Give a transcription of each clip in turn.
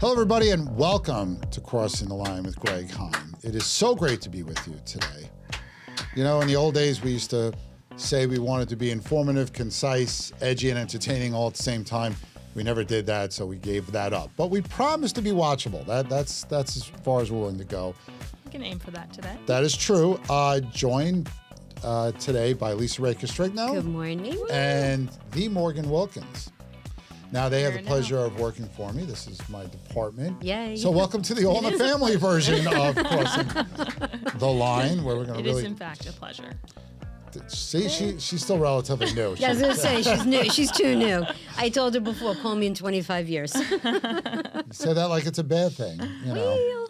Hello, everybody, and welcome to Crossing the Line with Greg Heym. It is so great to be with you today. You know, in the old days, we used to say we wanted to be informative, concise, edgy, and entertaining all at the same time. We never did that, so we gave that up. But we promised to be watchable. That's as far as we're willing to go. We can aim for that today. That is true. Joined today by Lisa Ray Castrigno. Good morning. And the Morgan Wilkins. Now, they have the pleasure of working for me. This is my department. Yay. So welcome to the All in the Family version of Crossing the Line, where we're going to really... It is, in fact, a pleasure. See, she's still relatively new. Yeah, I was going to say, she's new. She's too new. I told her before, call me in 25 years. You say that like it's a bad thing, you know.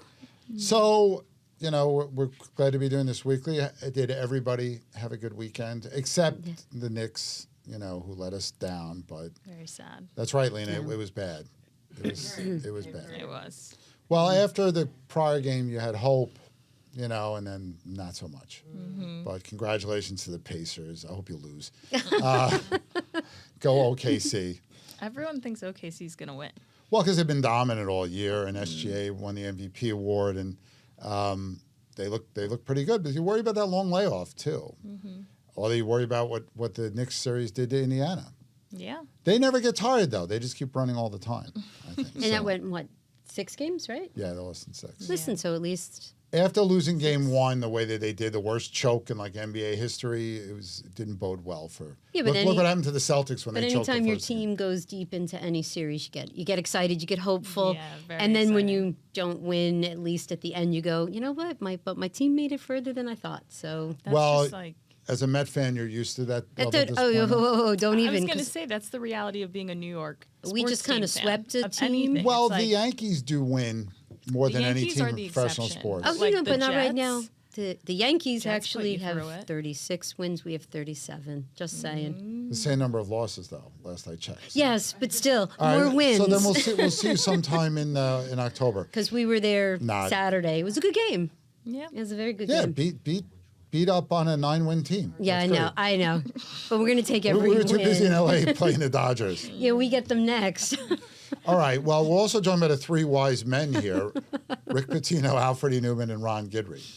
So, you know, we're glad to be doing this weekly. Did everybody have a good weekend? Except the Knicks, you know, who let us down, but very sad. That's right, Lena. It was bad. It was bad. It was. Well, after the prior game, you had hope, you know, and then not so much. Mm-hmm. But congratulations to the Pacers. I hope you lose. Go OKC. Everyone thinks OKC's going to win. Well, because they've been dominant all year, and SGA won the MVP award, and they look pretty good. But you worry about that long layoff too. Mm-hmm. Or you worry about what the Knicks series did to Indiana. Yeah. They never get tired, though. They just keep running all the time, I think. And that went, what, 6 games, right? Yeah, they're less than 6. Listen, so at least... After losing game 1 the way that they did, the worst choke in, like, NBA history, it didn't bode well for... Yeah, but look what happened to the Celtics when they choked the anytime your first team game. goes deep into any series, you get excited, you get hopeful. Yeah, very and then when exciting. you don't win, at least at the end, you go, you know what, my team made it further than I thought, so... That's just like... As a Met fan, you're used to that. Don't even. I was going to say, that's the reality of being a New York sports we just kind of swept a team. Anything. Well, It's the Yankees do win more than any Yankees team are in the professional exception. sports. Oh, Like you know, the but not right Jets. now. The Yankees Jets actually put you through have it. 36 wins. We have 37. Just saying. The same number of losses, though, last I checked. Yes, but still, All more right, wins. So then we'll see you sometime in October. Because we were there Saturday. It was a good game. Yeah. It was a very good Yeah, game. beat up on a 9-win team. Yeah, That's I great. know. But we're going to take every We were too win. busy in L.A. playing the Dodgers. Yeah, we get them next. All right. Well, we're also joined by the 3 wise men here, Rick Pitino, Alfred E. Newman, and Ron Guidry.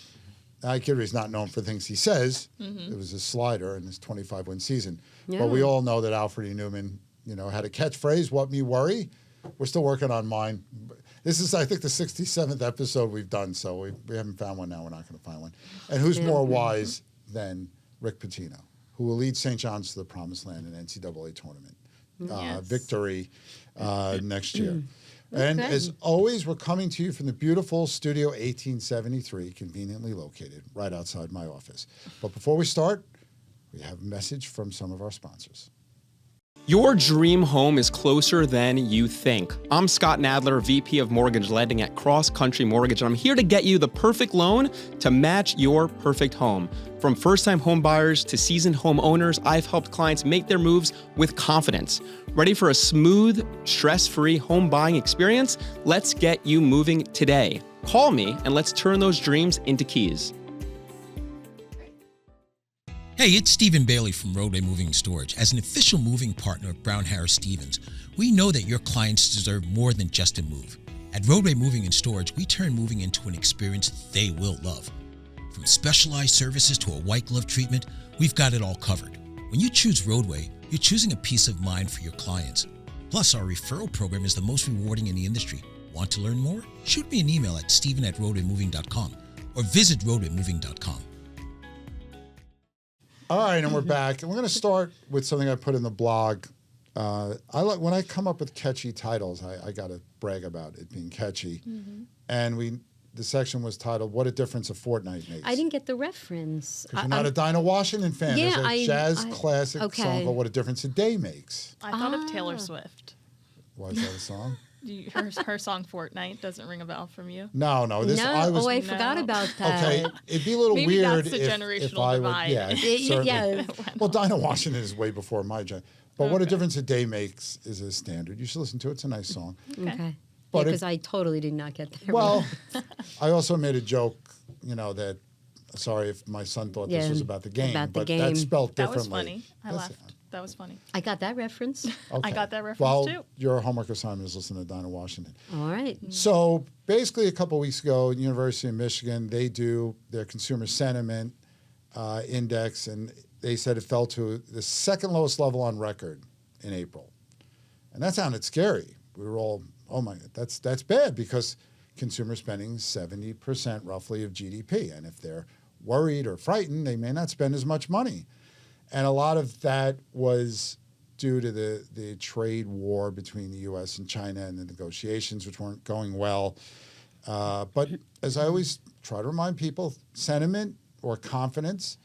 Guidry's not known for things he says. Mm-hmm. It was his slider in his 25-win season. Yeah. But we all know that Alfred E. Newman, you know, had a catchphrase, "What me worry." We're still working on mine. This is, I think, the 67th episode we've done, so we haven't found one now. We're not going to find one. And who's more wise than Rick Pitino, who will lead St. John's to the promised land in NCAA tournament victory next year. And as always, we're coming to you from the beautiful Studio 1873, conveniently located right outside my office. But before we start, we have a message from some of our sponsors. Your dream home is closer than you think. I'm Scott Nadler, VP of Mortgage Lending at CrossCountry Mortgage, and I'm here to get you the perfect loan to match your perfect home. From first-time home buyers to seasoned homeowners, I've helped clients make their moves with confidence. Ready for a smooth, stress-free home buying experience? Let's get you moving today. Call me and let's turn those dreams into keys. Hey, it's Stephen Bailey from Roadway Moving and Storage. As an official moving partner of Brown Harris Stevens, we know that your clients deserve more than just a move. At Roadway Moving and Storage, we turn moving into an experience they will love. From specialized services to a white glove treatment, we've got it all covered. When you choose Roadway, you're choosing a peace of mind for your clients. Plus, our referral program is the most rewarding in the industry. Want to learn more? Shoot me an email at steven@roadwaymoving.com or visit roadwaymoving.com. All right, and we're back. And we're going to start with something I put in the blog. When I come up with catchy titles, I got to brag about it being catchy. Mm-hmm. And the section was titled, "What a Difference a Fortnight Makes." I didn't get the reference. Because you're not a Dinah Washington fan. Yeah, There's a jazz classic song called "What a Difference a Day Makes." I thought of Taylor Swift. Was that a song? Her song "Fortnight" doesn't ring a bell from you? No. I forgot about that. Okay, it'd be a little Maybe weird that's the if generational I divide. would. Yeah, Yeah. Well, Dinah Washington is way before my generation. But "What a Difference a Day Makes" is a standard. You should listen to it. It's a nice song. Okay. But Because I totally did not get that. Well, I also made a joke, that, sorry if my son thought this was about the game, About the but game. that's spelled That was differently. funny. I laughed. That was funny. I got that reference. Okay. I got that reference well, too. your homework assignment is listening to Dinah Washington. All right. So basically, a couple of weeks ago, University of Michigan, they do their consumer sentiment index, and they said it fell to the second lowest level on record in April. And that sounded scary. We were all, oh my, that's bad because consumer spending is 70% roughly of GDP. And if they're worried or frightened, they may not spend as much money. And a lot of that was due to the trade war between the U.S. and China and the negotiations, which weren't going well. But as I always try to remind people, sentiment or confidence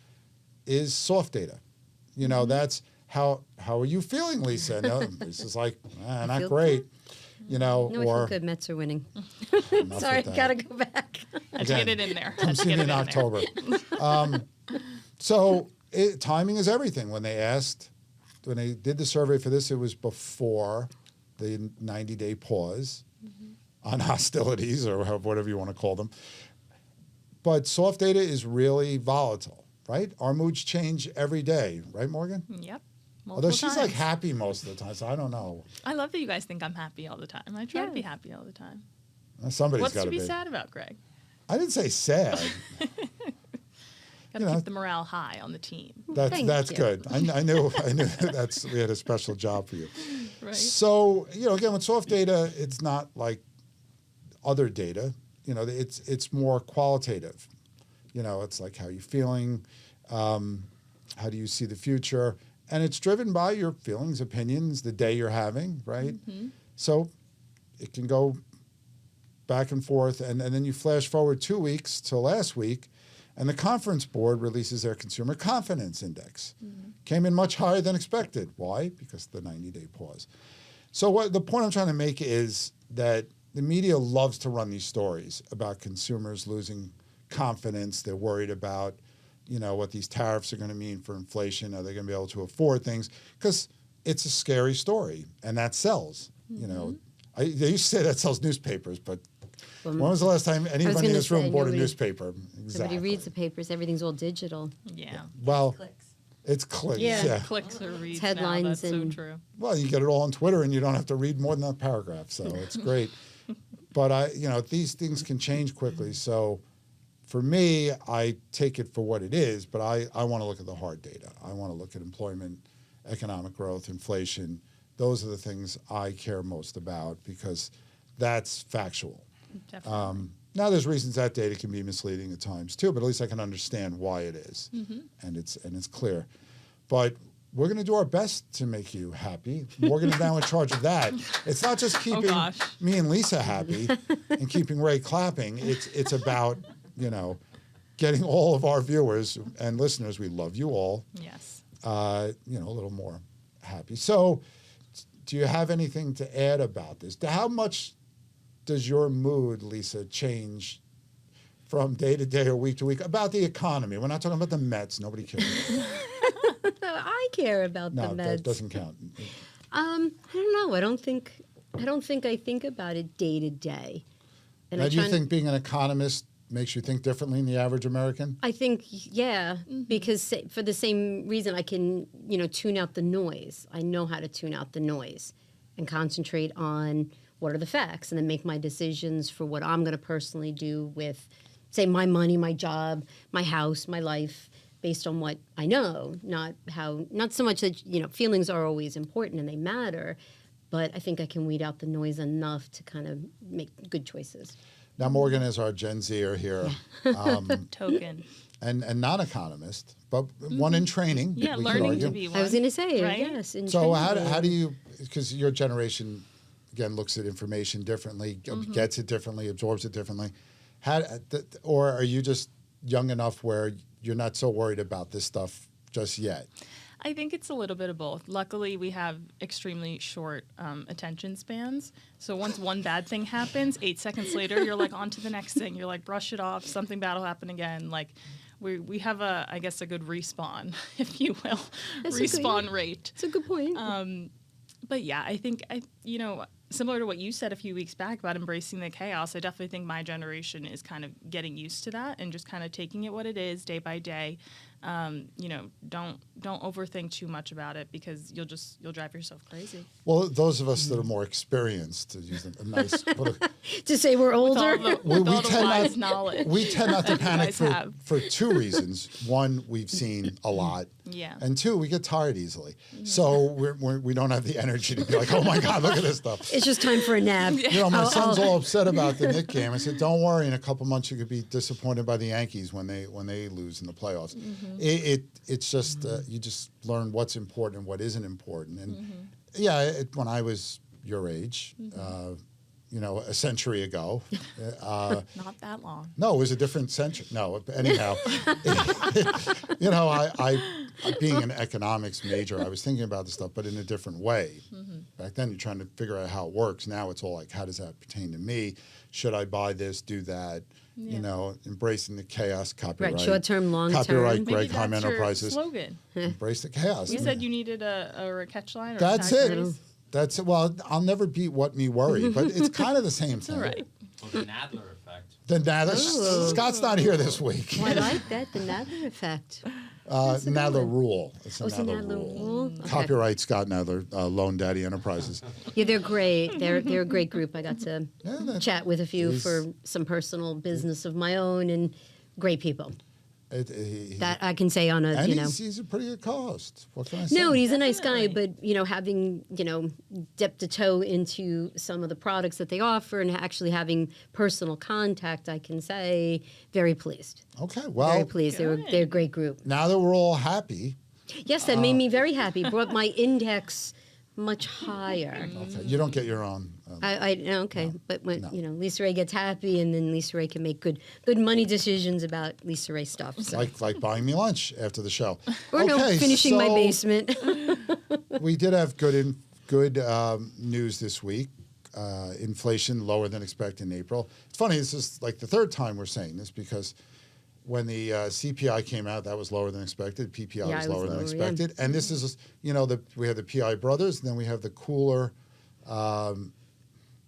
is soft data. You know, that's how are you feeling, Lisa? No, Lisa's like, not feel great. You know, No, I or feel good. Mets are winning. enough Sorry, with that. gotta go back. Had to get it in there. Come Had to see get me it in in there. October. So timing is everything. When they did the survey for this, it was before the 90-day pause on hostilities or whatever you want to call them. But soft data is really volatile, right? Our moods change every day, right, Morgan? Yep. Although she's Multiple like times. happy most of the time, so I don't know. I love that you guys think I'm happy all the time. I try to Yeah. be happy all the time. Somebody's What's got to to be be. sad about, Greg? I didn't say sad. Got to You know, keep the morale high on the team. Thank That's you. good. I knew we had a special job for you. Right. So, again, with soft data, it's not like other data. It's more qualitative. It's like how you're feeling, how do you see the future, and it's driven by your feelings, opinions, the day you're having, right? Mm-hmm. So it can go back and forth, and then you flash forward 2 weeks to last week, and the Conference Board releases their Consumer Confidence Index. Came in much higher than expected. Why? Because of the 90-day pause. So the point I'm trying to make is that the media loves to run these stories about consumers losing confidence. They're worried about, what these tariffs are going to mean for inflation. Are they going to be able to afford things? Because it's a scary story, and that sells. They used to say that sells newspapers, but when was the last time anybody in gonna this room say, bought a nobody- newspaper? Exactly. Nobody reads the papers. Everything's all digital. Yeah. Well, it's clicks. Yeah. Yeah. Clicks or reads headlines now. That's so and- true. Well, you get it all on Twitter, and you don't have to read more than a paragraph, so it's great. But these things can change quickly. So, for me, I take it for what it is. But I want to look at the hard data. I want to look at employment, economic growth, inflation. Those are the things I care most about because that's factual. Definitely. Now, there's reasons that data can be misleading at times too, but at least I can understand why it is, and it's clear. But we're going to do our best to make you happy. Morgan is now in charge of that. It's not just keeping gosh. me and Lisa happy and keeping Ray clapping. It's about getting all of our viewers and listeners. We love you all. Yes. A little more happy. So, do you have anything to add about this? How much does your mood, Lisa, change from day to day or week to week about the economy? We're not talking about the Mets. Nobody cares. I care about No, the Mets. that doesn't count. I don't know. I don't think I think about it day to day. And Now, I do you try think being an economist makes you think differently than the average American? I think, yeah, because for the same reason I can, tune out the noise. I know how to tune out the noise and concentrate on what are the facts and then make my decisions for what I'm going to personally do with, say, my money, my job, my house, my life, based on what I know, not so much that, feelings are always important and they matter, but I think I can weed out the noise enough to kind of make good choices. Now, Morgan is our Gen Zer here, Token. and non-economist, but one in training. Yeah, we could learning argue. to be one. I was going to say, right? yes. in So how training. do you, because your generation, again, looks at information differently, gets it differently, absorbs it differently. Or are you just young enough where you're not so worried about this stuff just yet? I think it's a little bit of both. Luckily, we have extremely short attention spans. So once one bad thing happens, 8 seconds later, you're like on to the next thing. You're like, brush it off. Something bad will happen again. Like we have a good respawn, if you will, That's a good- respawn rate. It's a good point. But yeah, I think similar to what you said a few weeks back about embracing the chaos, I definitely think my generation is kind of getting used to that and just kind of taking it what it is day by day. Don't overthink too much about it because you'll drive yourself crazy. Well, those of us that are more experienced, to use a nice, To say we're older. With all the wise knowledge. we tend not to panic guys have. for two reasons. One, we've seen a lot. Yeah. And two, we get tired easily. So we don't have the energy to be like, oh my God, look at this stuff. It's just time for a nap. My son's all upset about the Knicks game. I said, don't worry. In a couple months, you could be disappointed by the Yankees when they lose in the playoffs. It's just you just learn what's important and what isn't important. And when I was your age, a century ago. Not that long. No, it was a different century. No, anyhow, I being an economics major, I was thinking about this stuff, but in a different way. Back then, you're trying to figure out how it works. Now it's all like, how does that pertain to me? Should I buy this, do that? Yeah. Embracing the chaos, copyright. Right, short-term, long-term. Copyright, Maybe Greg Heym that's your Enterprises. slogan. Embrace the chaos. You said you needed a catch line or That's a tag it. phrase? That's it. Well, I'll never beat what me worry, but it's kind of the same thing. All right. Well, the Nadler effect. The Nadler. Scott's not here this week. Oh, I like that, the Nadler effect. Nadler rule. It's a Oh, it's a Nadler Nadler rule? Okay. Copyright Scott Nadler, Lone Daddy Enterprises. Yeah, they're great. They're a great group. I got to chat with a few he's- for some personal business of my own, and great people. That I can say on a, And he's a pretty good co-host. What can I say? No, he's a nice guy, Definitely. but having dipped a toe into some of the products that they offer and actually having personal contact, I can say very pleased. Okay, Very well, pleased. They're Good. a great group. now that we're all happy, Yes, that made me very happy. Brought my index much higher. okay, you don't get your own. Okay, but when Lisa Ray gets happy, and then Lisa Ray can make good money decisions about Lisa Ray stuff. So. Like buying me lunch after the show. Or finishing my so basement. We did have good news this week. Inflation lower than expected in April. It's funny, this is like the third time we're saying this because when the CPI came out, that was lower than expected. PPI was lower than expected. And this is, we have the PI brothers, and then we have the cooler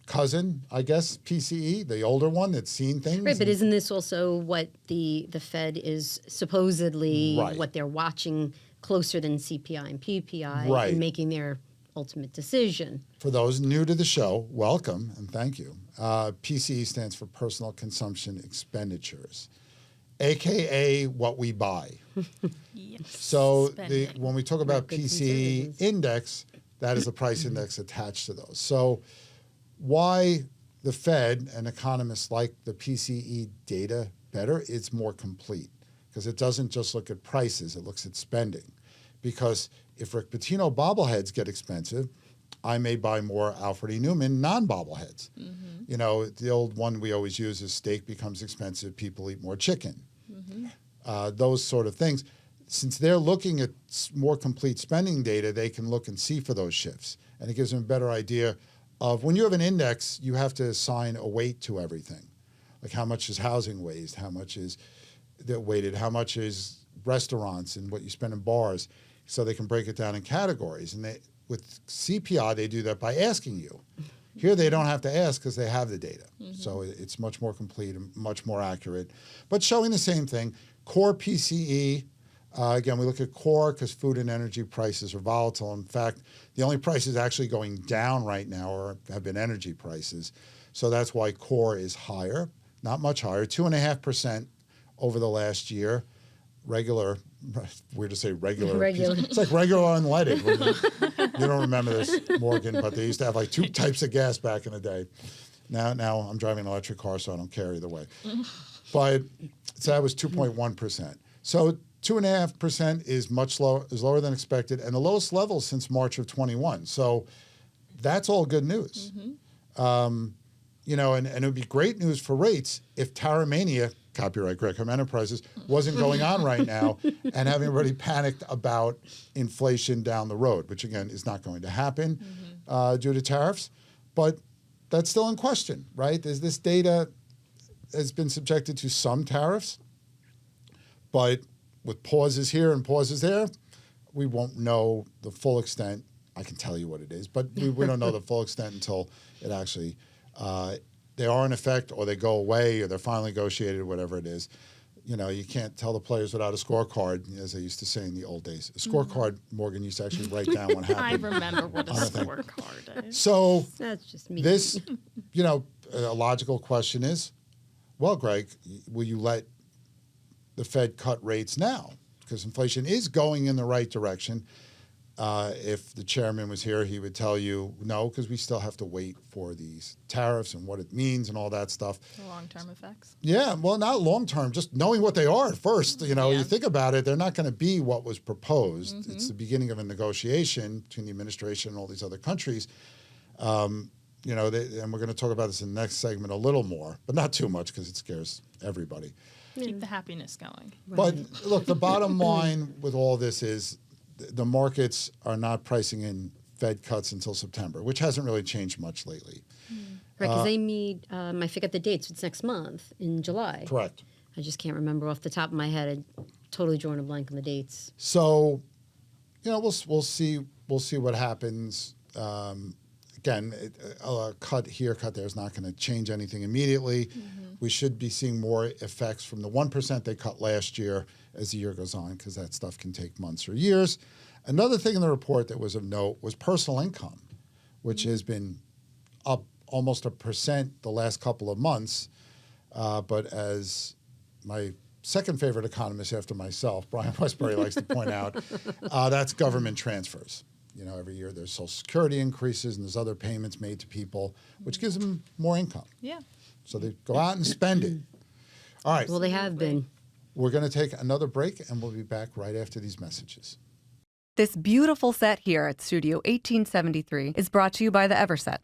cousin, I guess, PCE, the older one that's seen things. Right, but isn't this also what the Fed is supposedly what they're watching closer than CPI and PPI and making their ultimate decision? For those new to the show, welcome and thank you. PCE stands for Personal Consumption Expenditures, AKA what we buy. Yes. So Spending. when we talk about Goods and PCE services. index, that is a price index attached to those. So why the Fed and economists like the PCE data better, it's more complete because it doesn't just look at prices, it looks at spending. Because if Rick Pitino bobbleheads get expensive, I may buy more Alfred E. Newman non-bobbleheads. The old one we always use is steak becomes expensive, people eat more chicken. Those sort of things. Since they're looking at more complete spending data, they can look and see for those shifts. And it gives them a better idea of when you have an index, you have to assign a weight to everything. Like how much is housing waste, how much is weighted, how much is restaurants and what you spend in bars. So they can break it down in categories. And with CPI, they do that by asking you. Here, they don't have to ask because they have the data. So it's much more complete and much more accurate. But showing the same thing, core PCE, again, we look at core because food and energy prices are volatile. In fact, the only prices actually going down right now have been energy prices. So that's why core is higher, not much higher, 2.5% over the last year. Regular, weird to say regular. Regular. It's like regular unleaded. You don't remember this, Morgan, but they used to have like two types of gas back in the day. Now I'm driving an electric car, so I don't care either way. But so that was 2.1%. So 2.5% is lower than expected, and the lowest level since March of 21. So that's all good news. And it would be great news for rates if Taramania, copyright Greg Heym Enterprises, wasn't going on right now and having everybody panicked about inflation down the road, which again is not going to happen due to tariffs. But that's still in question, right? This data has been subjected to some tariffs, but with pauses here and pauses there, we won't know the full extent I can tell you what it is, but we don't know the full extent until it actually they are in effect, or they go away, or they're finally negotiated, whatever it is. You know, you can't tell the players without a scorecard, as they used to say in the old days. A scorecard, Morgan used to actually write down what happened. I remember what a on the thing. scorecard is. So That's just me. this, you know, a logical question is, well, Greg, will you let the Fed cut rates now? Because inflation is going in the right direction. If the chairman was here, he would tell you no, because we still have to wait for these tariffs and what it means and all that stuff. The long-term effects. Yeah, well, not long-term, just knowing what they are at first. You know, Yeah. you think about it, they're not going to be what was proposed. It's the beginning of a negotiation between the administration and all these other countries. You know, and we're going to talk about this in the next segment a little more, but not too much because it scares everybody. Keep the happiness going. But look, the bottom line with all this is the markets are not pricing in Fed cuts until September, which hasn't really changed much lately. Right, because they meet, I forget the dates, it's next month in July. Correct. I just can't remember off the top of my head. I totally drawn a blank on the dates. So, you know, we'll see what happens. Again, a cut here, cut there is not going to change anything immediately. We should be seeing more effects from the 1% they cut last year as the year goes on, because that stuff can take months or years. Another thing in the report that was of note was personal income, which has been up almost 1% the last couple of months. But as my second favorite economist after myself, Brian Westbury, likes to point out, that's government transfers. You know, every year there's Social Security increases and there's other payments made to people, which gives them more income. Yeah. So they go out and spend it. All right. Well, they have been. We're going to take another break, and we'll be back right after these messages. This beautiful set here at Studio 1873 is brought to you by the Everset.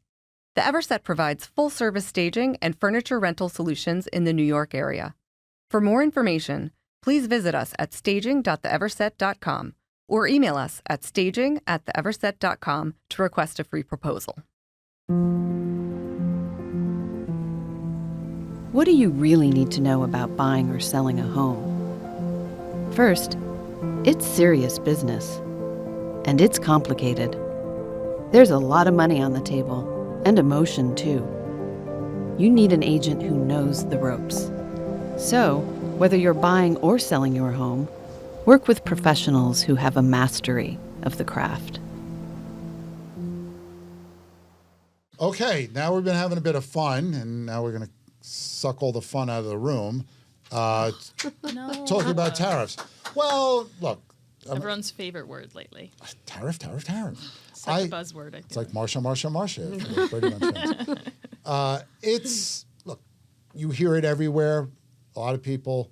The Everset provides full-service staging and furniture rental solutions in the New York area. For more information, please visit us at staging.theeverset.com or email us at staging@theeverset.com to request a free proposal. What do you really need to know about buying or selling a home? First, it's serious business. And it's complicated. There's a lot of money on the table, and emotion too. You need an agent who knows the ropes. So, whether you're buying or selling your home, work with professionals who have a mastery of the craft. Okay, now we've been having a bit of fun, and now we're going to suck all the fun out of the room. No. Talking about tariffs. Well, look. Everyone's favorite word lately. Tariff. Such a buzzword, I feel. It's like Marsha. Pretty much. Look, you hear it everywhere. A lot of people,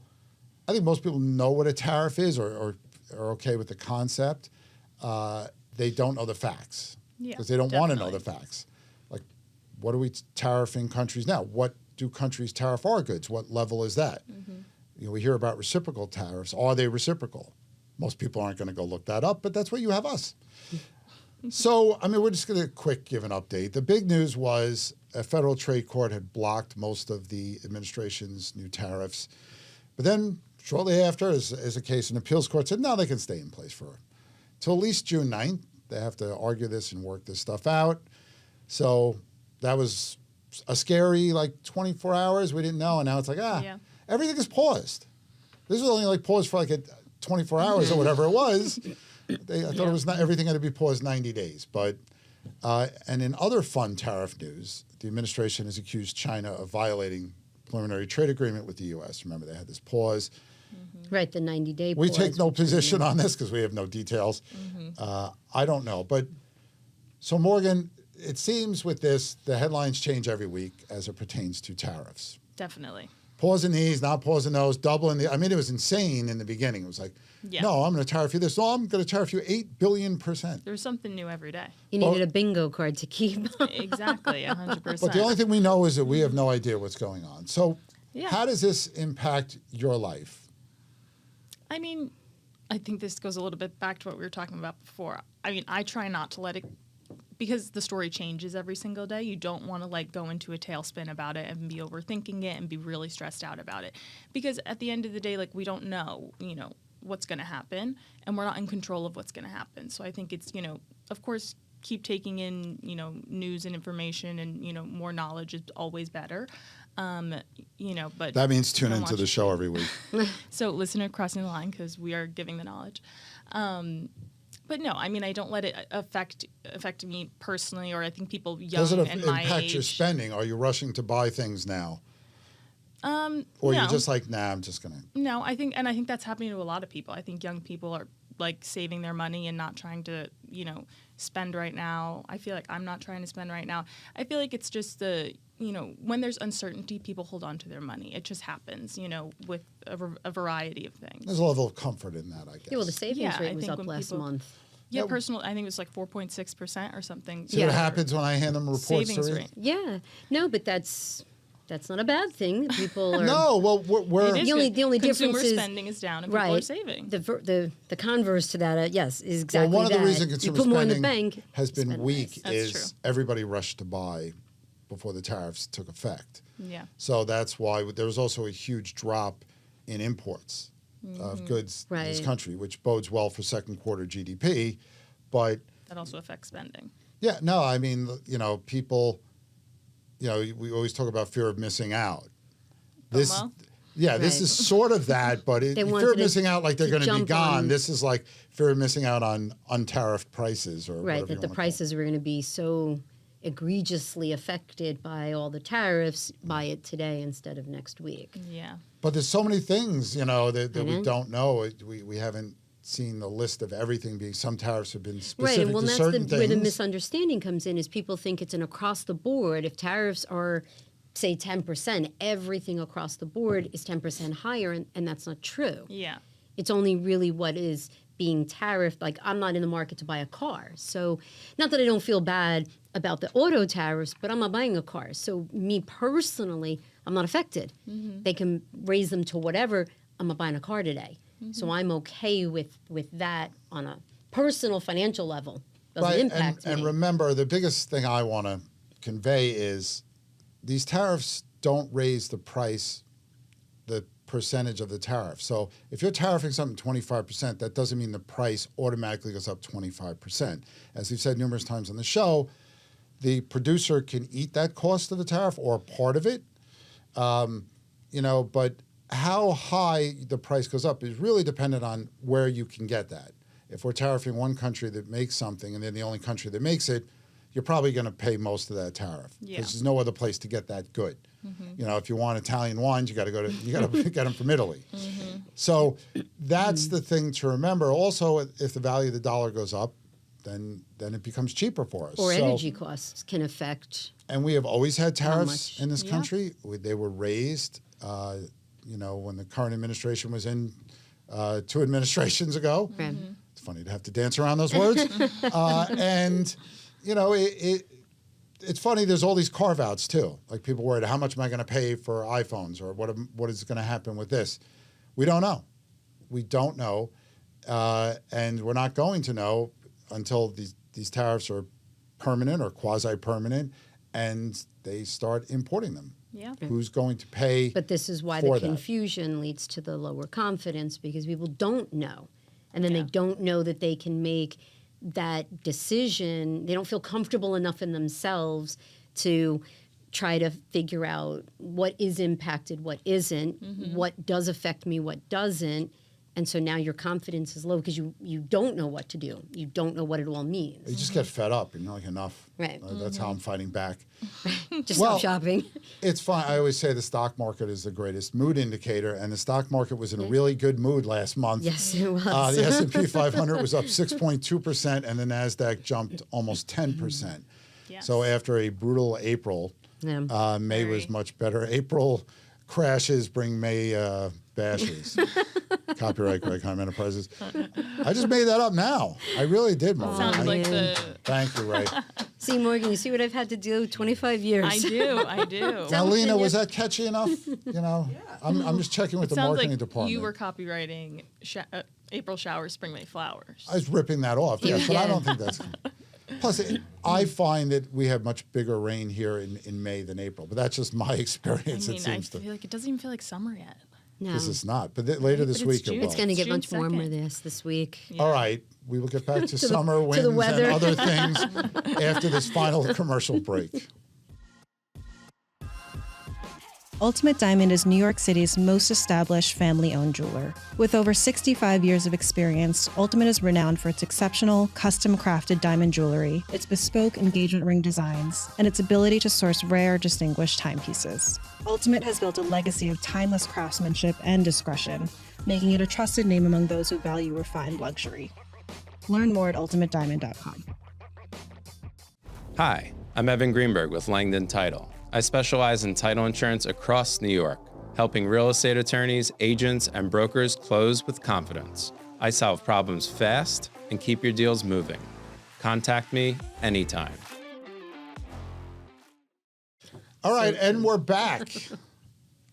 I think most people know what a tariff is or are okay with the concept. They don't know the facts because they don't want to know the facts. Like, what are we tariffing countries now? What do countries tariff our goods? What level is that? You know, we hear about reciprocal tariffs. Are they reciprocal? Most people aren't going to go look that up, but that's where you have us. So, I mean, we're just going to quick give an update. The big news was a federal trade court had blocked most of the administration's new tariffs. But then shortly after, as a case, an appeals court said, no, they can stay in place for till at least June 9th. They have to argue this and work this stuff out. So that was a scary, 24 hours. We didn't know. And now it's like, everything is paused. This was only paused for 24 hours or whatever it was. I thought it was not everything had to be paused 90 days. But and in other fun tariff news, the administration has accused China of violating preliminary trade agreement with the U.S. Remember, they had this pause. Right, the 90-day We pause, take no which position on this because we have no details. I don't know. But so, Morgan, it seems with this, the headlines change every week as it pertains to tariffs. Definitely. Pausing these, not pausing those, doubling the. I mean, it was insane in the beginning. It was like, no, I'm going to tariff you this. No, I'm going to tariff you 8 billion%. There's something new every day. You needed a bingo card to keep. Exactly, 100%. But the only thing we know is that we have no idea what's going on. So how does this impact your life? I mean, I think this goes a little bit back to what we were talking about before. I mean, I try not to let it, because the story changes every single day. You don't want to go into a tailspin about it and be overthinking it and be really stressed out about it. Because at the end of the day, we don't know, what's going to happen, and we're not in control of what's going to happen. So I think it's, of course, keep taking in, news and information, and, more knowledge is always better. But That means tune don't into watch the it. show every week. So listen to Crossing the Line, because we are giving the knowledge. But no, I mean, I don't let it affect me personally, or I think people young Does it and my impact age. your spending? Are you rushing to buy things now? Or no. you're just like, nah, I'm just going to. No, I think that's happening to a lot of people. I think young people are like saving their money and not trying to, spend right now. I feel like I'm not trying to spend right now. I feel like it's just when there's uncertainty, people hold on to their money. It just happens, with a variety of things. There's a level of comfort in that, I guess. Yeah, well, the savings Yeah, I rate was think up when last people- month. Yeah, Yeah. personal. I think it was like 4.6% or something. See what happens when I hand them reports Savings to rate. Yeah, no, but that's not a bad thing. People are No, well, we're It is The only good. Consumer difference is- spending is down and people are saving. The converse to that, yes, is exactly well, one of the that. reasons You consumer put more in the spending bank, has been spend weak less. That's is true. everybody rushed to buy before the tariffs took effect. Yeah. So that's why there was also a huge drop in imports of goods in this Right. country, which bodes well for second quarter GDP. But That also affects spending. yeah, no, I mean, people, we always talk about fear of missing out. This, FOMO? yeah, this Right. is sort of that, but They fear wanted of missing out like they're to going to be jump gone. on- This is like fear of missing out on untariffed prices or Right, whatever that you the wanna call it. prices were going to be so egregiously affected by all the tariffs, buy it today instead of next week. Yeah. But there's so many things, that we know. don't know. We haven't seen the list of everything being. Some tariffs have been specific Right, and well, to that's certain where the things. misunderstanding comes in. Is people think it's an across the board. If tariffs are, say, 10%, everything across the board is 10% higher, and that's not true. Yeah. It's only really what is being tariffed. Like, I'm not in the market to buy a car. So, not that I don't feel bad about the auto tariffs, but I'm not buying a car. So, me personally, I'm not affected. They can raise them to whatever. I'm not buying a car today. So, I'm okay with that on a personal financial level. Doesn't Right, impact me. and remember, the biggest thing I want to convey is these tariffs don't raise the price, the percentage of the tariff. So if you're tariffing something 25%, that doesn't mean the price automatically goes up 25%. As we've said numerous times on the show, the producer can eat that cost of the tariff or part of it, but how high the price goes up is really dependent on where you can get that. If we're tariffing one country that makes something and they're the only country that makes it, you're probably going to pay most of that tariff because Yeah. there's no other place to get that good. If you want Italian wines, you got to get them from Italy. So that's the thing to remember. Also, if the value of the dollar goes up, then it becomes cheaper for us. or So- energy costs can affect. and we have always had tariffs much? in this Yeah. country. They were raised, when the current administration was in 2 administrations ago. Right. It's funny to have to dance around those words. It's funny. There's all these carve-outs too. Like people worried, how much am I going to pay for iPhones, or what is going to happen with this? We don't know. We don't know, and we're not going to know until these tariffs are permanent or quasi-permanent, and they start importing them. Yeah. Who's going to pay? But this is why for the that? confusion leads to the lower confidence, because people don't know. And then Yeah. they don't know that they can make that decision. They don't feel comfortable enough in themselves to try to figure out what is impacted, what isn't, what does affect me, what doesn't. And so now your confidence is low because you don't know what to do. You don't know what it all means. You just get fed up, and you're like, enough. Right. That's how I'm fighting back. Just Well- stop shopping. It's fine. I always say the stock market is the greatest mood indicator, and the stock market was in a really good mood last month. Yes, it was. The S&P 500 was up 6.2%, and the NASDAQ jumped almost 10%. Yes. So after a brutal April, Yeah. May was Very. much better. April crashes bring May bashes. Copyright Greg Heym Enterprises. I just made that up now. I really did, Morgan. Sounds like the. Thank you, Ray. See, Morgan, you see what I've had to do 25 years. I do. Now, Lena, was that catchy enough? I'm just checking with the Sounds marketing like department. you were copywriting April showers, spring May flowers. I was ripping that off, yes, but I Yeah. don't think that's. Plus, I find that we have much bigger rain here in May than April, but that's just my I experience. mean, it I seems to. feel like it doesn't even feel like summer yet. No. This is not. But later this it's week June. it will. It's going to get June much warmer 2nd. this week. Yeah. All right. We will get back to summer to winds the and weather. other things after this final commercial break. Ultimate Diamond is New York City's most established family-owned jeweler. With over 65 years of experience, Ultimate is renowned for its exceptional, custom-crafted diamond jewelry, its bespoke engagement ring designs, and its ability to source rare, distinguished timepieces. Ultimate has built a legacy of timeless craftsmanship and discretion, making it a trusted name among those who value refined luxury. Learn more at ultimatediamond.com. Hi, I'm Evan Greenberg with Langdon Title. I specialize in title insurance across New York, helping real estate attorneys, agents, and brokers close with confidence. I solve problems fast and keep your deals moving. Contact me anytime. All right, and we're back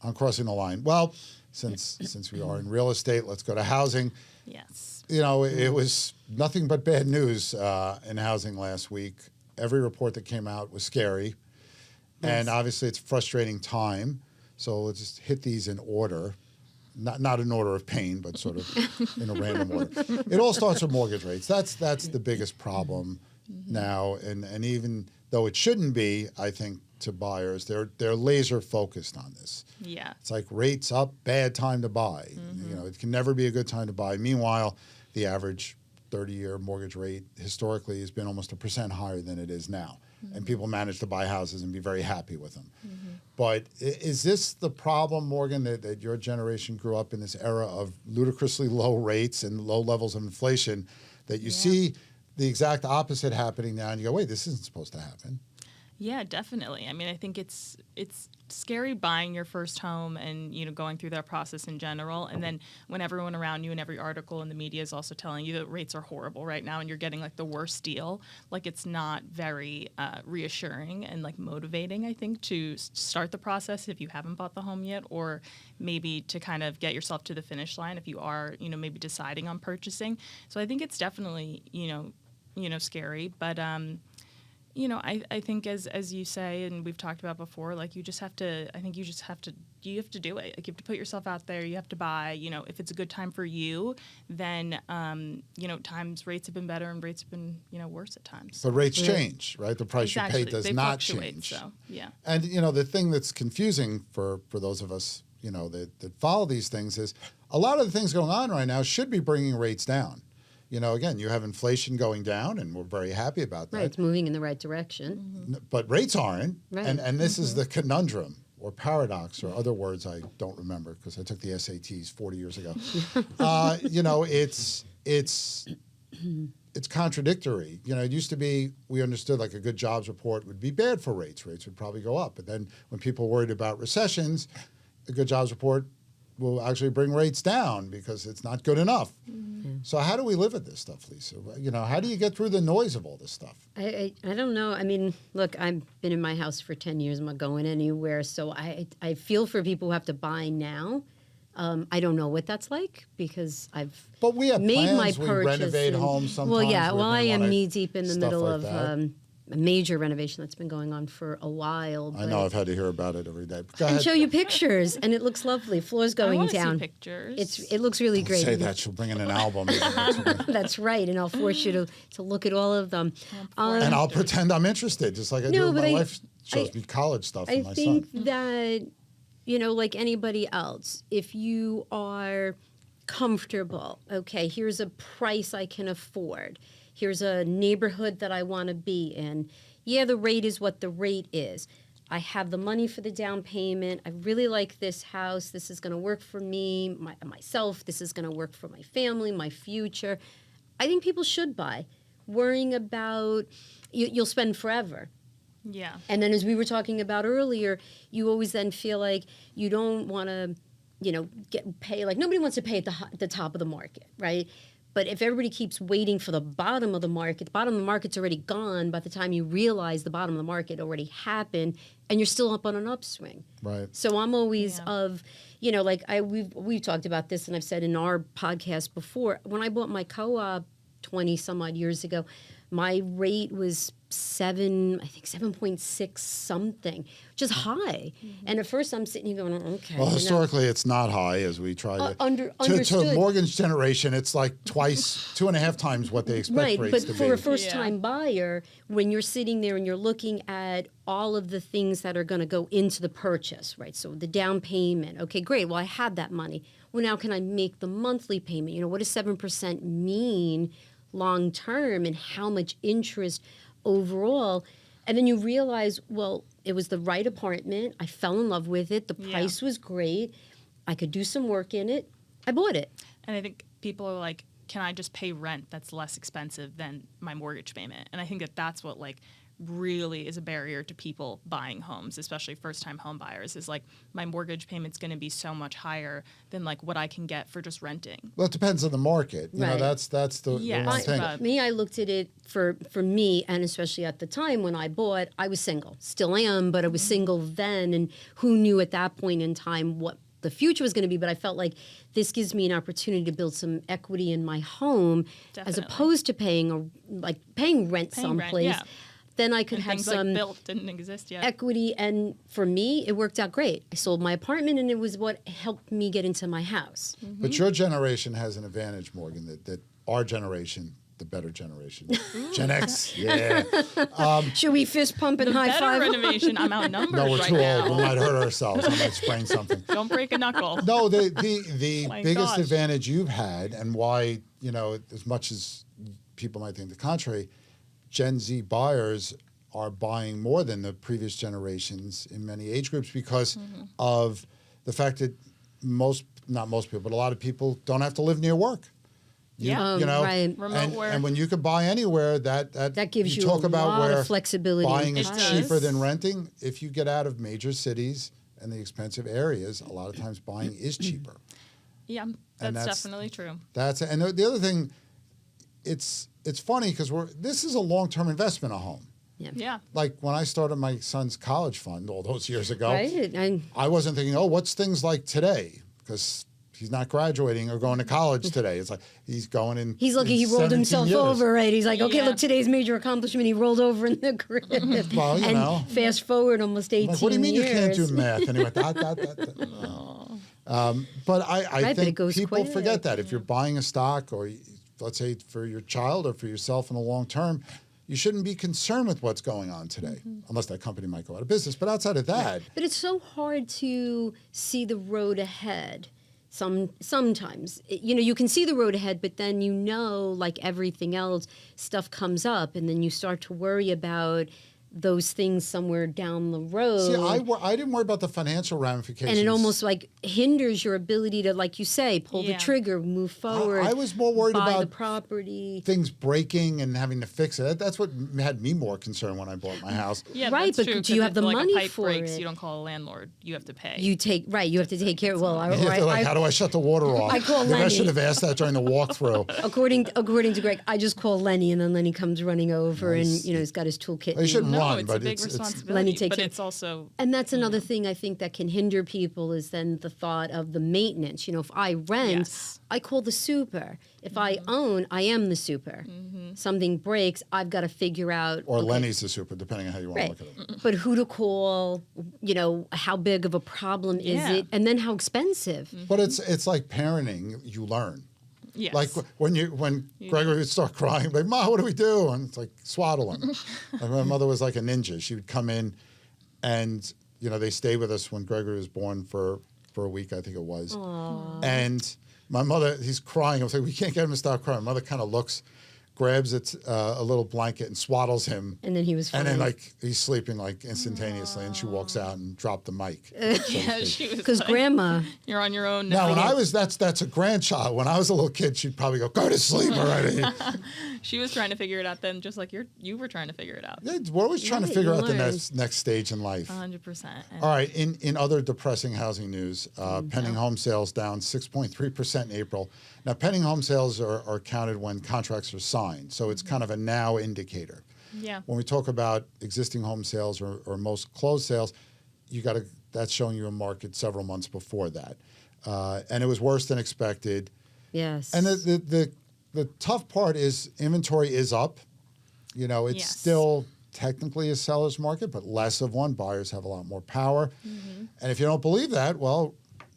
on Crossing the Line. Well, since we are in real estate, let's go to housing. Yes. You know, it was nothing but bad news in housing last week. Every report that came out was scary. And obviously, it's a frustrating time. So let's just hit these in order. Not in order of pain, but sort of in a random order. It all starts with mortgage rates. That's the biggest problem now. And even though it shouldn't be, I think, to buyers, they're laser focused on this. Yeah. It's like rates up, bad time to buy. You know, it can never be a good time to buy. Meanwhile, the average 30-year mortgage rate historically has been almost 1% higher than it is now. And people manage to buy houses and be very happy with them. But is this the problem, Morgan, that your generation grew up in this era of ludicrously low rates and low levels of inflation, that you see the exact opposite happening now and you go, wait, this isn't supposed to happen? Yeah, definitely. I mean, I think it's scary buying your first home and, you know, going through that process in general. And then when everyone around you and every article in the media is also telling you that rates are horrible right now and you're getting like the worst deal, like it's not very reassuring and like motivating, I think, to start the process if you haven't bought the home yet, or maybe to kind of get yourself to the finish line if you are, you know, maybe deciding on purchasing. So I think it's definitely, you know, scary, but you know, I think as you say, and we've talked about before, like you have to do it. Like you have to put yourself out there. You have to buy, you know, if it's a good time for you, then, you know, rates have been better and rates have been, you know, worse at times. But rates change, right? The price Exactly. you pay does They not fluctuate, change. so, yeah. And, you know, the thing that's confusing for those of us, you know, that follow these things is a lot of the things going on right now should be bringing rates down. You know, again, you have inflation going down, and we're very happy about that. Right, it's moving in the right direction. But rates aren't. Right. And this is the conundrum or paradox or other words I don't remember because I took the SATs 40 years ago. You know, it's contradictory. You know, it used to be we understood like a good jobs report would be bad for rates. Rates would probably go up. But then when people worried about recessions, a good jobs report will actually bring rates down because it's not good enough. So how do we live with this stuff, Lisa? You know, how do you get through the noise of all this stuff? I don't know. I mean, look, I've been in my house for 10 years. I'm not going anywhere. So I feel for people who have to buy now. I don't know what that's like because But we have made plans. my We purchase. renovate homes sometimes. Well, yeah. We Well, I am wanna- knee deep in the stuff middle like of that. A major renovation that's been going on for a while. I know I've had to hear about it every day. Go I can ahead. show you pictures, and it looks lovely. Floors I going wanna see down. pictures. It looks really great. Say that she'll bring in an album. That's right, and I'll force you to look at all of them. And I'll pretend I'm interested, just like I do No, with but my I- wife shows me college stuff I with my think son. that, you know, like anybody else, if you are comfortable, okay, here's a price I can afford. Here's a neighborhood that I want to be in. Yeah, the rate is what the rate is. I have the money for the down payment. I really like this house. This is going to work for me, myself. This is going to work for my family, my future. I think people should buy. Worrying about, you'll spend forever. Yeah. And then as we were talking about earlier, you always then feel like you don't want to, you know, pay, like nobody wants to pay at the top of the market, right? But if everybody keeps waiting for the bottom of the market's already gone by the time you realize the bottom of the market already happened, and you're still up on an upswing. Right. So I'm always of, you know, like we've talked about this, and I've said in our podcast before, when I bought my co-op 20 some odd years ago, my rate was I think 7.6 something, which is high. And at first I'm sitting here going, okay. Well, historically, it's not high as we try to. Understood. To mortgage generation, it's like 2.5 times what they expect Right, rates but to for be. a first-time buyer, when you're sitting there and you're looking at all of the things that are going to go into the purchase, right? So the down payment, okay, great. Well, I have that money. Well, now can I make the monthly payment? What does 7% mean long term, and how much interest overall? And then you realize, well, it was the right apartment. I fell in love with it. The price was great. I could do some work in it. I bought it. And I think people are like, can I just pay rent that's less expensive than my mortgage payment? And I think that that's what really is a barrier to people buying homes, especially first-time home buyers, is my mortgage payment's going to be so much higher than what I can get for just renting. Well, it depends on the market. You know, that's the one thing. Me, I looked at it for me, and especially at the time when I bought, I was single. Still am, but I was single then, and who knew at that point in time what the future was going to be. But I felt like this gives me an opportunity to build some equity in my home, as opposed to paying rent someplace. Then I could have some built didn't exist yet. Equity, and for me, it worked out great. I sold my apartment, and it was what helped me get into my house. But your generation has an advantage, Morgan, that our generation, the better generation, Gen X, Should we fist pump and high five? Better renovation, I'm outnumbered No, we're right too now. old. We might hurt ourselves. I might sprain something. Don't break a knuckle. No, the biggest gosh. advantage you've had, and why, as much as people might think the contrary, Gen Z buyers are buying more than the previous generations in many age groups because of the fact that not most people, but a lot of people don't have to live near work. Right. Remote work. And when you could buy anywhere, that gives you talk a about lot where of flexibility. buying is It does. cheaper than renting. If you get out of major cities and the expensive areas, a lot of times buying is cheaper. Yeah, that's definitely true. And the other thing, it's funny because this is a long-term investment, a home. Yeah. Like when I started my son's college fund all those years ago, Right. I wasn't thinking, what's things like today? Because he's not graduating or going to college today. It's like he's going in. He's lucky he rolled himself over, right? He's like, okay, look, today's major accumplment. He rolled over in the grave. Well, fast forward almost 18 years. What do you mean you can't do math? Anyway, but I think people forget that. If you're buying a stock or let's say for your child or for yourself in the long term, you shouldn't be concerned with what's going on today, unless that company might go out of business. But outside of that. But it's so hard to see the road ahead. Sometimes, you can see the road ahead, but then like everything else, stuff comes up, and then you start to worry about those things somewhere down the road. See, I didn't worry about the financial ramifications. And it almost hinders your ability to, like you say, pull the trigger, move forward. I was more worried buy about the property, things breaking and having to fix it. That's what had me more concerned when I bought my house. Yeah, right, that's but true, do you have the money a pipe for breaks, it? You don't call a landlord. You have to pay. You have to take care. Well, How do I shut the water off? I call Maybe I Lenny. should have asked that during the walkthrough. According to Greg, I just call Lenny, and then Lenny comes running over, and he's got his toolkit. Well, you shouldn't no, run, it's but a big it's responsibility. Lenny takes but it. it's also, and that's another thing I think that can hinder people is then the thought of the maintenance. If I rent, I call the super. If I own, I am the super. Something breaks, I've got to figure out. Or Lenny's the super, depending on how you want to look at it. But who to call? How big of a problem is it, and then how expensive. But it's like parenting. You learn. yes. Like when Gregory would start crying, like, Ma, what do we do? And it's like, swaddle him. And my mother was like a ninja. She would come in and, they stayed with us when Gregory was born for a week, I think it was. Aww. And my mother, he's crying. I was like, we can't get him to stop crying. My mother kind of looks, grabs a little blanket and swaddles him. And then he was fine. And then he's sleeping instantaneously, and she walks out and dropped the mic. Yeah, she was because grandma. You're on your own Now, now. when I was, that's a grandchild. When I was a little kid, she'd probably go to sleep already. She was trying to figure it out then, just like you were trying to figure it out. Yeah, we're always trying to figure out the next stage in life. 100%. All right, in other depressing housing news, pending home sales down 6.3% in April. Now, pending home sales are counted when contracts are signed, so it's kind of a now indicator. Yeah. When we talk about existing home sales or most closed sales, that's showing you a market several months before that, and it was worse than expected. Yes. And the tough part is inventory is up. It's Yes. still technically a seller's market, but less of one. Buyers have a lot more power. And if you don't believe that, well,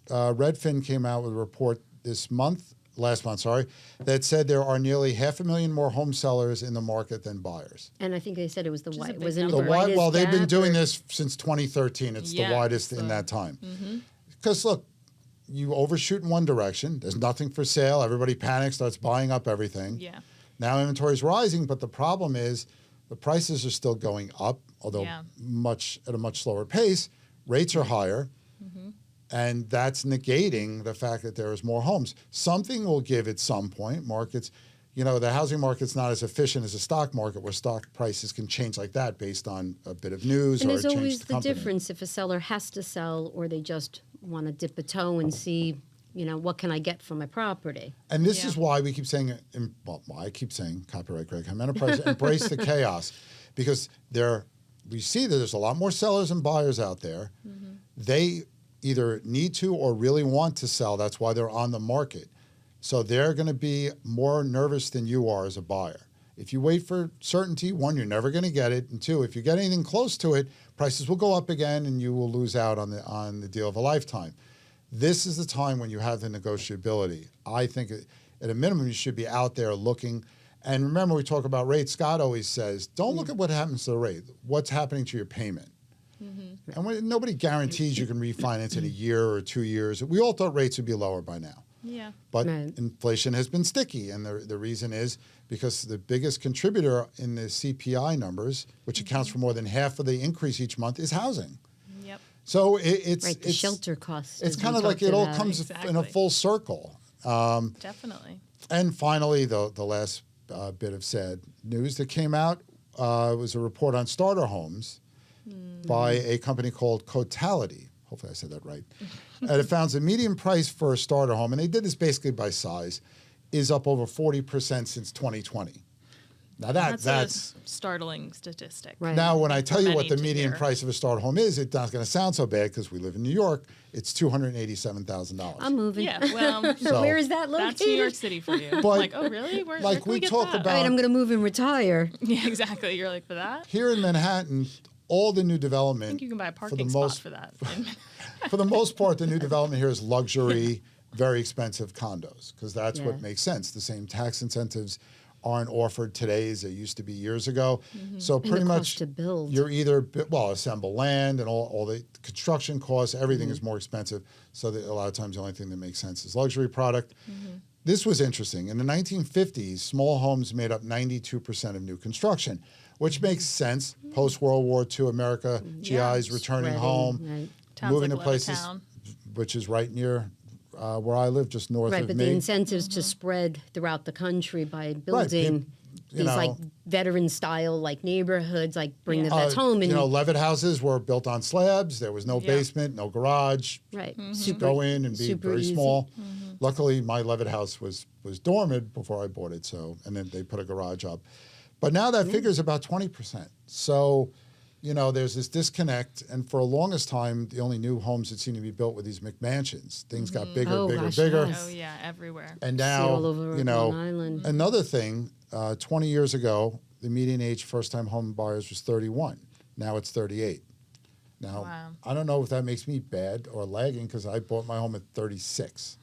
Redfin came out with a report last month, that said there are nearly 500,000 more home sellers in the market than buyers. And I think they said it was is a big wasn't it number. the widest Well, they've been gap doing or- this since 2013. It's the Yeah, widest in that time. Because look, you overshoot in one direction. There's nothing for sale. Everybody panics, starts buying up everything. Yeah. Now inventory is rising, but the problem is the prices are still going up, although Yeah. at a much slower pace. Rates are higher, and that's negating the fact that there is more homes. Something will give at some point. Markets, the housing market's not as efficient as a stock market where stock prices can change like that based on a bit of news And or a there's change always to the company. difference if a seller has to sell or they just want to dip a toe and see, what can I get for my property. And this Yeah. is why we keep saying, I keep saying, copyright Greg Heym Enterprise, embrace the chaos, because we see that there's a lot more sellers and buyers out there. They either need to or really want to sell. That's why they're on the market. So they're going to be more nervous than you are as a buyer. If you wait for certainty, one, you're never going to get it, and two, if you get anything close to it, prices will go up again, and you will lose out on the deal of a lifetime. This is the time when you have the negotiability. I think at a minimum you should be out there looking. And remember, we talk about rates. Scott always says, don't look at what happens to the rate. What's happening to your payment? And nobody guarantees you can refinance in a year or 2 years. We all thought rates would be lower by now. Yeah. But Right. inflation has been sticky, and the reason is because the biggest contributor in the CPI numbers, which accounts for more than half of the increase each month, is housing. Yep. So it's Right, the shelter costs. It's as kind we of like talked it all about. comes in a Exactly. full circle. Definitely. And finally, the last bit of sad news that came out was a report on starter homes by a company called Cotality. Hopefully I said that right. And it found the median price for a starter home, and they did this basically by size, is up over 40% since 2020. Now that's a startling statistic. Right. now when I tell you what many the to median hear. price of a starter home is, it's not going to sound so bad because we live in New York. It's $287,000. I'm moving. Yeah. Well, So- Where is that located? that's New York City for you. But- Like, oh really? Where like can we we get talk that? about- All right, I'm going to move and retire. Yeah, exactly. You're like, for that? Here in Manhattan, all the new development, I think you can buy a for parking the spot most for that. for the most part, the new development here is luxury, very expensive condos because that's Yeah. what makes sense. The same tax incentives aren't offered today as they used to be years ago. So And pretty the much cost to build. you're either assemble land and all the construction costs, everything is more expensive. So that a lot of times the only thing that makes sense is luxury product. This was interesting. In the 1950s, small homes made up 92% of new construction, which makes sense. Post-World War II America, GIs returning Spreading, home, right. Towns moving like to places, Levittown. which is right near where I live, just north Right, of but me. the incentives to spread throughout the country by building you these like know. veteran style like neighborhoods, like bring the vets Uh, home and Levitt houses were built on slabs. There was no Yeah. basement, no garage. right, Go in and be super very easy. small. Luckily, my Levitt house was dormed before I bought it, and then they put a garage up. But now that figure is about 20%. So, there's this disconnect, and for the longest time, the only new homes that seemed to be built were these McMansions. Things got bigger, Oh, bigger, gosh, bigger. yes. Oh yeah, everywhere. And See now, all over Long Island. another thing, 20 years ago, the median age first-time home buyers was 31. Now it's 38. Now, Wow. I don't know if that makes me bad or lagging because I bought my home at 36.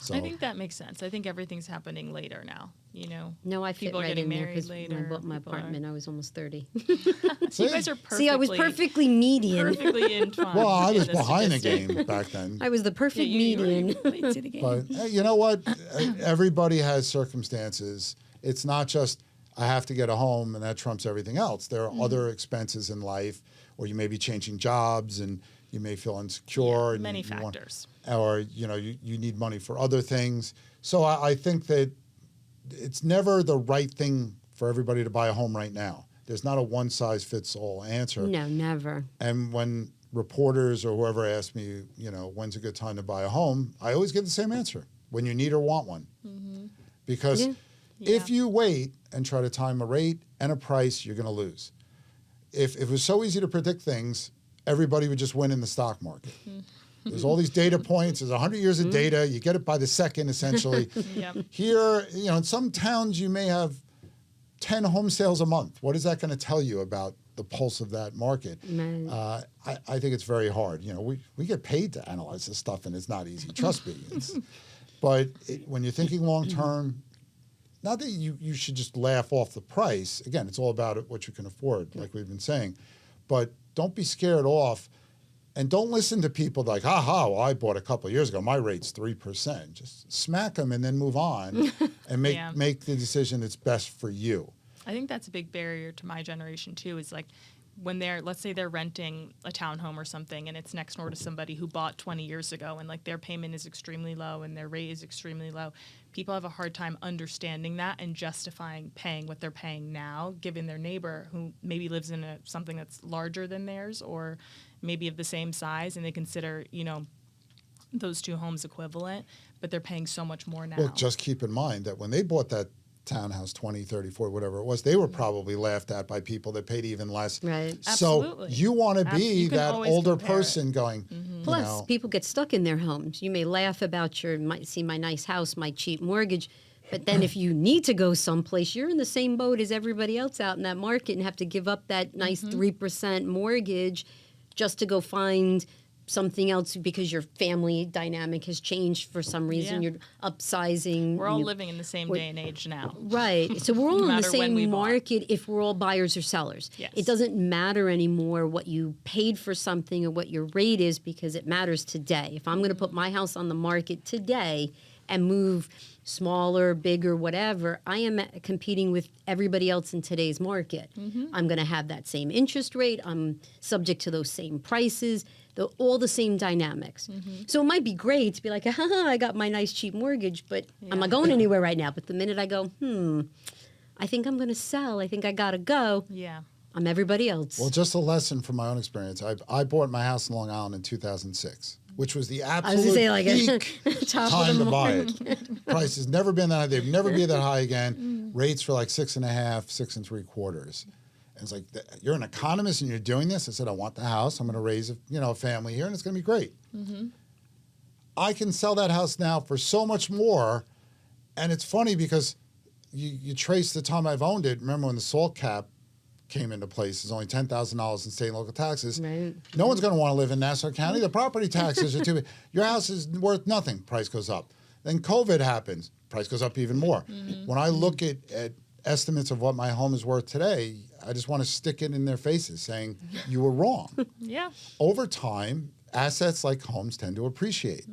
So I think that makes sense. I think everything's happening later now. No, I fit People are right getting in there married because when I later, bought my people are- apartment, I was almost 30. So you guys are perfectly. See, I was perfectly median. perfectly in time. well, I was in this behind the statistic. game back then. I was the Yeah, perfect you were median. late to the game. But you know what? Everybody has circumstances. It's not just I have to get a home and that trumps everything else. There are other expenses in life, or you may be changing jobs and you may feel insecure. and Many you want- factors. or you need money for other things. So I think that it's never the right thing for everybody to buy a home right now. There's not a one-size-fits-all answer. No, never. And when reporters or whoever ask me, when's a good time to buy a home, I always give the same answer: when you need or want one. Because if you wait and try to time a rate and a price, you're going to lose. If it was so easy to predict things, everybody would just win in the stock market. There's all these data points. There's 100 years of data. You get it by the second, essentially. Yep. Here, in some towns, you may have 10 home sales a month. What is that going to tell you about the pulse of that market? I think it's very hard. You know, we get paid to analyze this stuff, and it's not easy. Trust me. But when you're thinking long term, not that you should just laugh off the price. Again, it's all about what you can afford, like we've been saying. But don't be scared off, and don't listen to people like, well, I bought a couple of years ago. My rate's 3%. Just smack them and then move on and make the decision that's best for you. I think that's a big barrier to my generation too, is like when let's say they're renting a townhome or something and it's next door to somebody who bought 20 years ago and like their payment is extremely low and their rate is extremely low. People have a hard time understanding that and justifying paying what they're paying now, given their neighbor who maybe lives in something that's larger than theirs or maybe of the same size, and they consider, you know, those two homes equivalent, but they're paying so much more now. Well, just keep in mind that when they bought that townhouse, 20, 30, 40, whatever it was, they were probably laughed at by people that paid even less. Right. So Absolutely. you want to be that older person it. going, Plus, people get stuck in their homes. You may laugh about see my nice house, my cheap mortgage, but then if you need to go someplace, you're in the same boat as everybody else out in that market and have to give up that nice 3% mortgage just to go find something else because your family dynamic has changed for some reason. Yeah. You're upsizing. We're all living in the same day and age now. Right. So we're all in the matter when we same bought. market if we're all buyers or sellers. Yes. It doesn't matter anymore what you paid for something or what your rate is because it matters today. If I'm going to put my house on the market today and move smaller, bigger, whatever, I am competing with everybody else in today's market. I'm going to have that same interest rate. I'm subject to those same prices, all the same dynamics. So it might be great to be like, I got my nice cheap mortgage, but I'm not going anywhere right now. But the minute I go, I think I'm going to sell. I think I got to go. Yeah. I'm everybody else. well, just a lesson from my own experience. I bought my house in Long Island in 2006, which was the I was going to absolute say like peak top time of the to buy morning. it. Price has never been that high. They've never been that high again. Rates were like 6.5, 6.75. And it's like, you're an economist and you're doing this? I said, I want the house. I'm going to raise a family here, and it's going to be great. I can sell that house now for so much more. And it's funny because you trace the time I've owned it. Remember when the SALT cap came into place, it's only $10,000 in state and local taxes. Right. No one's going to want to live in Nassau County. The property taxes are too big. Your house is worth nothing. Price goes up. Then COVID happens. Price goes up even more. When I look at estimates of what my home is worth today, I just want to stick it in their faces saying, you were wrong. Yeah. Over time, assets like homes tend to appreciate.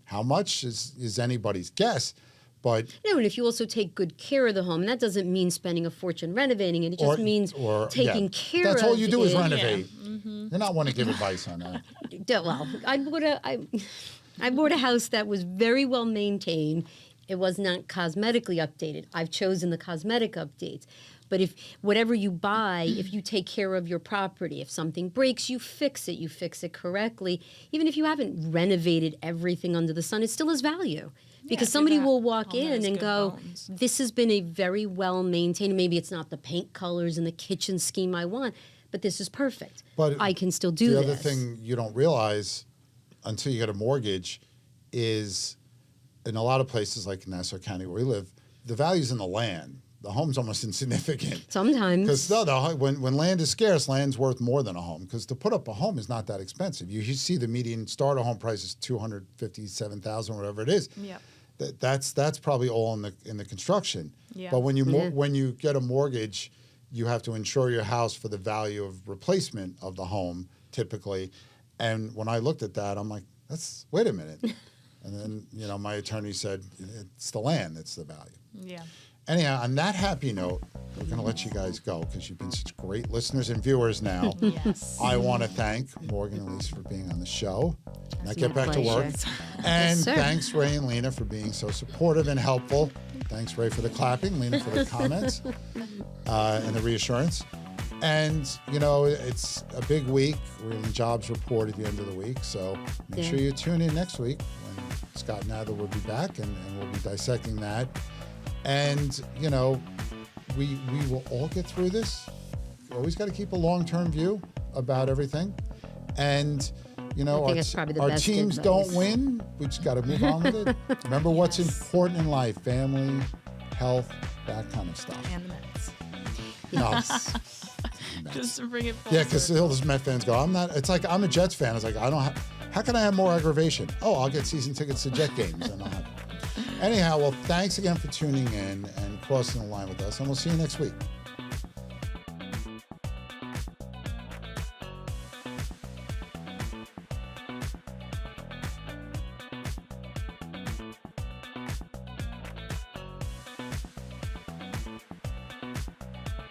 How much is anybody's guess, but And if you also take good care of the home, and that doesn't mean spending a fortune renovating it. It just means taking care of it. That's all you do is renovate. Yeah. You're not one to give advice on that. Well, I bought a house that was very well maintained. It was not cosmetically updated. I've chosen the cosmetic updates. But if whatever you buy, if you take care of your property, if something breaks, you fix it correctly. Even if you haven't renovated everything under the sun, it still has value. Because do somebody that. will walk Home that in has and good go, bones. this has been a very well maintained, maybe it's not the paint colors and the kitchen scheme I want, but this is perfect. But I can still do the this. other thing you don't realize until you get a mortgage is in a lot of places like Nassau County where we live, the value's in the land. The home's almost insignificant. Sometimes. Because when land is scarce, land's worth more than a home. Because to put up a home is not that expensive. You see the median starter home price is $257,000, whatever it is. Yep. That's probably all in the construction. Yeah. But when you get a mortgage, you have to insure your house for the value of replacement of the home typically. And when I looked at that, I'm like, wait a minute. And then my attorney said it's the land that's the value. Yeah. Anyhow, on that happy note, we're going to let you guys go because you've been such great listeners and viewers now. Yes. I want to thank Morgan and Lisa for being on the show. Now get my back to work. pleasure. And sir. thanks, Ray and Lena, for being so supportive and helpful. Thanks, Ray, for the clapping, Lena, for the comments and the reassurance. And, it's a big week. We're in jobs report at the end of the week. So make sure you tune in next week when Scott Nadler will be back and we'll be dissecting that. And, we will all get through this. You always got to keep a long-term view about everything. And, think that's probably the our best teams advice. don't win. We just got to move on with it. Remember what's important in life, family, health, that kind of stuff. And the minutes. No. Just to bring it full Yeah, because circle. all those Met fans go, I'm not. It's like I'm a Jets fan. It's like I don't. How can I have more aggravation? Oh, I'll get season tickets to Jet games, and I'll have. Anyhow, well, thanks again for tuning in and crossing the line with us, and we'll see you next week.